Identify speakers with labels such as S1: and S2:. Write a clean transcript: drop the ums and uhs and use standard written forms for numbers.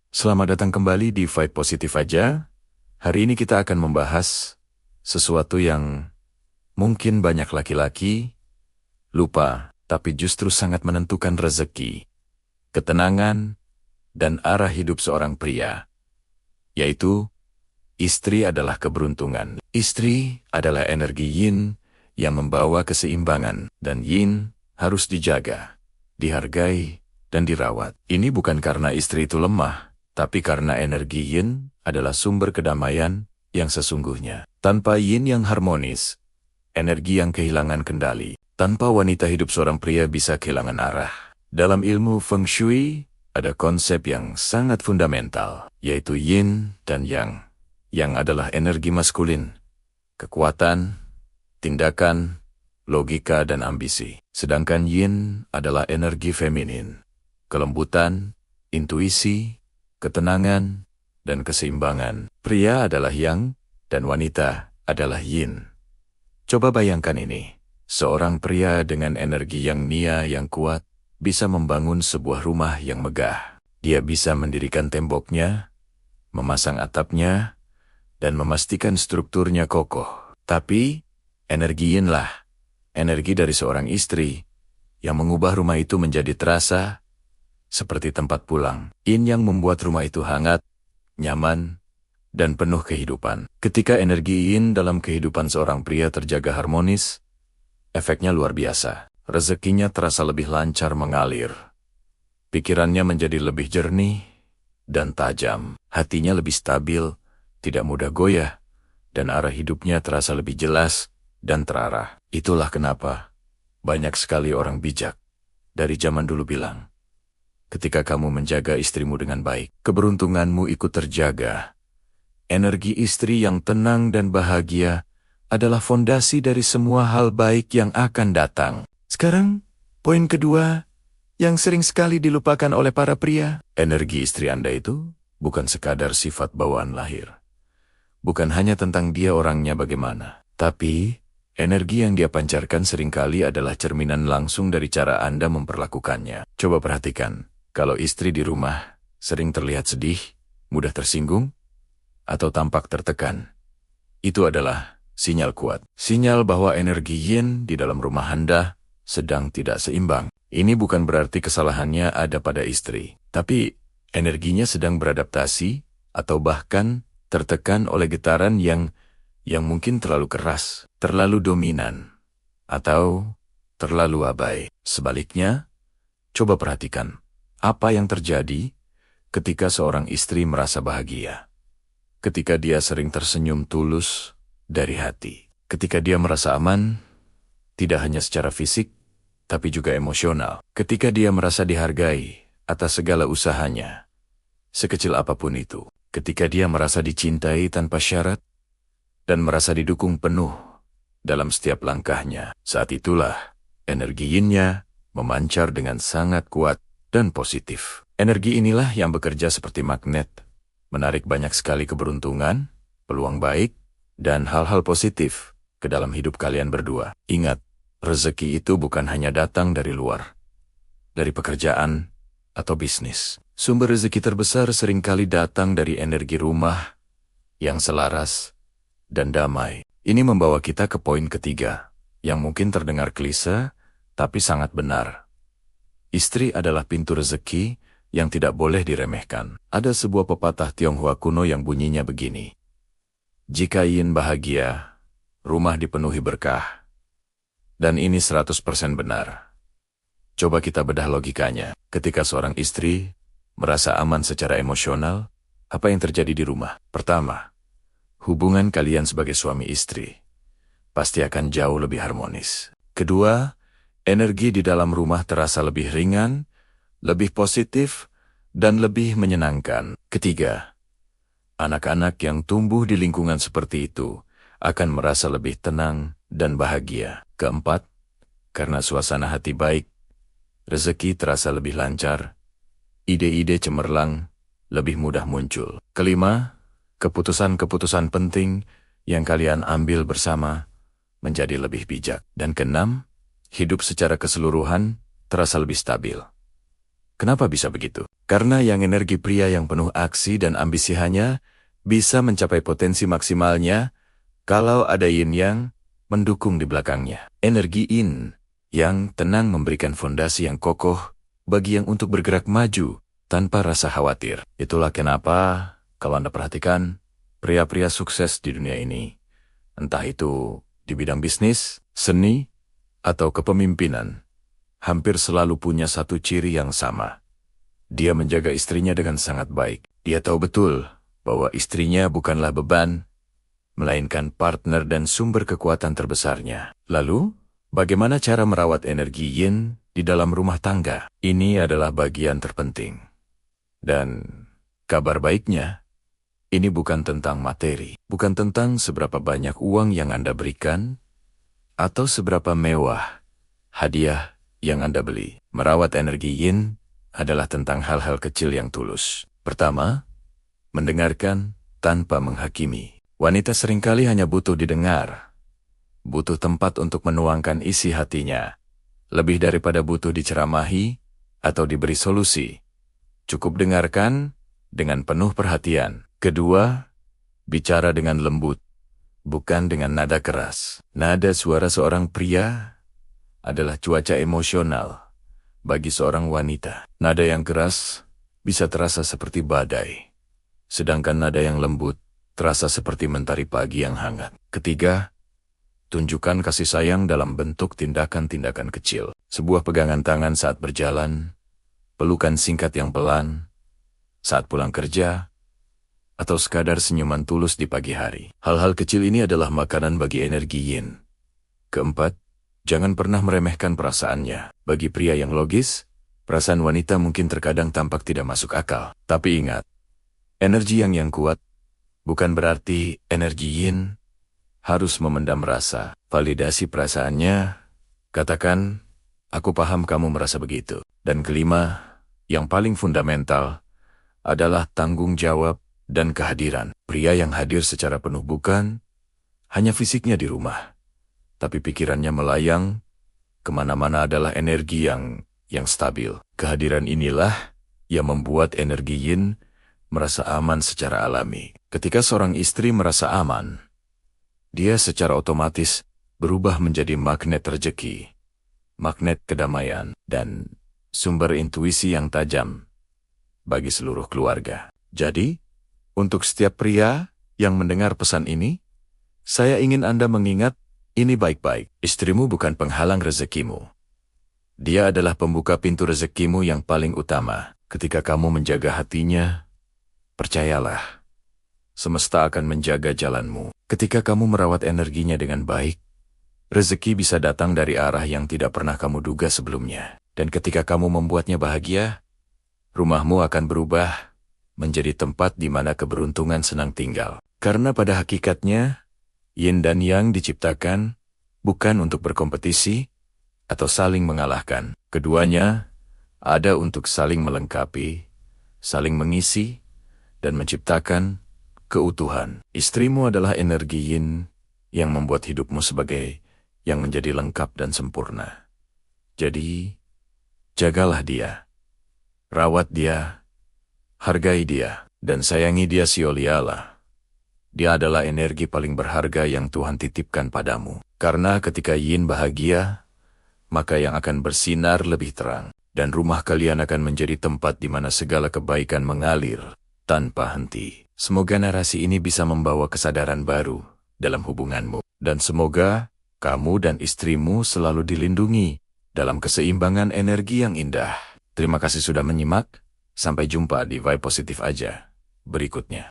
S1: Selamat datang kembali di Vibe Positif Aja. Hari ini kita akan membahas sesuatu yang mungkin banyak laki-laki lupa, tapi justru sangat menentukan rezeki, ketenangan, dan arah hidup seorang pria, yaitu istri adalah keberuntungan. Istri adalah energi yin yang membawa keseimbangan, dan yin harus dijaga, dihargai, dan dirawat. Ini bukan karena istri itu lemah, tapi karena energi yin adalah sumber kedamaian yang sesungguhnya. Tanpa yin yang harmonis, energi yang kehilangan kendali. Tanpa wanita hidup seorang pria bisa kehilangan arah. Dalam ilmu Feng Shui, ada konsep yang sangat fundamental, yaitu yin dan yang. Yang adalah energi maskulin, kekuatan, tindakan, logika, dan ambisi. Sedangkan yin adalah energi feminin, kelembutan, intuisi, ketenangan, dan keseimbangan. Pria adalah yang, dan wanita adalah yin. Coba bayangkan ini, seorang pria dengan energi yang nia yang kuat bisa membangun sebuah rumah yang megah. Dia bisa mendirikan temboknya, memasang atapnya, dan memastikan strukturnya kokoh. Tapi, energi yinlah, energi dari seorang istri, yang mengubah rumah itu menjadi terasa seperti tempat pulang. Yin yang membuat rumah itu hangat, nyaman, dan penuh kehidupan. Ketika energi yin dalam kehidupan seorang pria terjaga harmonis, efeknya luar biasa. Rezekinya terasa lebih lancar mengalir. Pikirannya menjadi lebih jernih dan tajam. Hatinya lebih stabil, tidak mudah goyah, dan arah hidupnya terasa lebih jelas dan terarah. Itulah kenapa banyak sekali orang bijak dari zaman dulu bilang, ketika kamu menjaga istrimu dengan baik, keberuntunganmu ikut terjaga. Energi istri yang tenang dan bahagia adalah fondasi dari semua hal baik yang akan datang. Sekarang, poin kedua yang sering sekali dilupakan oleh para pria. Energi istri Anda itu bukan sekadar sifat bawaan lahir. Bukan hanya tentang dia orangnya bagaimana, tapi energi yang dia pancarkan seringkali adalah cerminan langsung dari cara Anda memperlakukannya. Coba perhatikan. Kalau istri di rumah sering terlihat sedih, mudah tersinggung, atau tampak tertekan, itu adalah sinyal kuat. Sinyal bahwa energi yin di dalam rumah Anda sedang tidak seimbang. Ini bukan berarti kesalahannya ada pada istri, tapi energinya sedang beradaptasi atau bahkan tertekan oleh getaran yang mungkin terlalu keras, terlalu dominan, atau terlalu abai. Sebaliknya, coba perhatikan. Apa yang terjadi ketika seorang istri merasa bahagia? Ketika dia sering tersenyum tulus dari hati. Ketika dia merasa aman, tidak hanya secara fisik, tapi juga emosional. Ketika dia merasa dihargai atas segala usahanya, sekecil apapun itu. Ketika dia merasa dicintai tanpa syarat, dan merasa didukung penuh dalam setiap langkahnya. Saat itulah energi yinnya memancar dengan sangat kuat dan positif. Energi inilah yang bekerja seperti magnet, menarik banyak sekali keberuntungan, peluang baik, dan hal-hal positif ke dalam hidup kalian berdua. Ingat, rezeki itu bukan hanya datang dari luar, dari pekerjaan atau bisnis. Sumber rezeki terbesar seringkali datang dari energi rumah yang selaras dan damai. Ini membawa kita ke poin ketiga, yang mungkin terdengar klise, tapi sangat benar. Istri adalah pintu rezeki yang tidak boleh diremehkan. Ada sebuah pepatah Tionghoa kuno yang bunyinya begini. Jika yin bahagia, rumah dipenuhi berkah. Dan ini 100% benar. Coba kita bedah logikanya. Ketika seorang istri merasa aman secara emosional, apa yang terjadi di rumah? Pertama, hubungan kalian sebagai suami istri pasti akan jauh lebih harmonis. Kedua, energi di dalam rumah terasa lebih ringan, lebih positif, dan lebih menyenangkan. Ketiga, anak-anak yang tumbuh di lingkungan seperti itu akan merasa lebih tenang dan bahagia. Keempat, karena suasana hati baik, rezeki terasa lebih lancar, ide-ide cemerlang lebih mudah muncul. Kelima, keputusan-keputusan penting yang kalian ambil bersama menjadi lebih bijak. Dan keenam, hidup secara keseluruhan terasa lebih stabil. Kenapa bisa begitu? Karena yang energi pria yang penuh aksi dan ambisi hanya bisa mencapai potensi maksimalnya kalau ada yin yang mendukung di belakangnya. Energi yin yang tenang memberikan fondasi yang kokoh bagi yang untuk bergerak maju tanpa rasa khawatir. Itulah kenapa kalau Anda perhatikan pria-pria sukses di dunia ini, entah itu di bidang bisnis, seni, atau kepemimpinan, hampir selalu punya satu ciri yang sama. Dia menjaga istrinya dengan sangat baik. Dia tahu betul bahwa istrinya bukanlah beban, melainkan partner dan sumber kekuatan terbesarnya. Lalu, bagaimana cara merawat energi yin di dalam rumah tangga? Ini adalah bagian terpenting. Dan kabar baiknya, ini bukan tentang materi, bukan tentang seberapa banyak uang yang Anda berikan, atau seberapa mewah hadiah yang Anda beli. Merawat energi yin adalah tentang hal-hal kecil yang tulus. Pertama, mendengarkan tanpa menghakimi. Wanita seringkali hanya butuh didengar, butuh tempat untuk menuangkan isi hatinya, lebih daripada butuh diceramahi atau diberi solusi. Cukup dengarkan dengan penuh perhatian. Kedua, bicara dengan lembut, bukan dengan nada keras. Nada suara seorang pria adalah cuaca emosional bagi seorang wanita. Nada yang keras bisa terasa seperti badai, sedangkan nada yang lembut terasa seperti mentari pagi yang hangat. Ketiga, tunjukkan kasih sayang dalam bentuk tindakan-tindakan kecil. Sebuah pegangan tangan saat berjalan, pelukan singkat yang pelan saat pulang kerja, atau sekadar senyuman tulus di pagi hari. Hal-hal kecil ini adalah makanan bagi energi yin. Keempat, jangan pernah meremehkan perasaannya. Bagi pria yang logis, perasaan wanita mungkin terkadang tampak tidak masuk akal. Tapi ingat, energi yang kuat bukan berarti energi yin harus memendam rasa. Validasi perasaannya, katakan, aku paham kamu merasa begitu. Dan kelima, yang paling fundamental, adalah tanggung jawab dan kehadiran. Pria yang hadir secara penuh bukan hanya fisiknya di rumah, tapi pikirannya melayang kemana-mana adalah energi yang stabil. Kehadiran inilah yang membuat energi yin merasa aman secara alami. Ketika seorang istri merasa aman, dia secara otomatis berubah menjadi magnet rezeki, magnet kedamaian, dan sumber intuisi yang tajam bagi seluruh keluarga. Jadi, untuk setiap pria yang mendengar pesan ini, saya ingin Anda mengingat ini baik-baik. Istrimu bukan penghalang rezekimu. Dia adalah pembuka pintu rezekimu yang paling utama. Ketika kamu menjaga hatinya, percayalah, semesta akan menjaga jalanmu. Ketika kamu merawat energinya dengan baik, rezeki bisa datang dari arah yang tidak pernah kamu duga sebelumnya. Dan ketika kamu membuatnya bahagia, rumahmu akan berubah menjadi tempat di mana keberuntungan senang tinggal. Karena pada hakikatnya, yin dan yang diciptakan bukan untuk berkompetisi atau saling mengalahkan. Keduanya ada untuk saling melengkapi, saling mengisi, dan menciptakan keutuhan. Istrimu adalah energi yin yang membuat hidupmu sebagai yang menjadi lengkap dan sempurna. Jadi, jagalah dia, rawat dia, hargai dia, dan sayangi dia sia-sialah. Dia adalah energi paling berharga yang Tuhan titipkan padamu. Karena ketika yin bahagia, maka yang akan bersinar lebih terang, dan rumah kalian akan menjadi tempat di mana segala kebaikan mengalir tanpa henti. Semoga narasi ini bisa membawa kesadaran baru dalam hubunganmu, dan semoga kamu dan istrimu selalu dilindungi dalam keseimbangan energi yang indah. Terima kasih sudah menyimak. Sampai jumpa di Vibe Positif Aja berikutnya.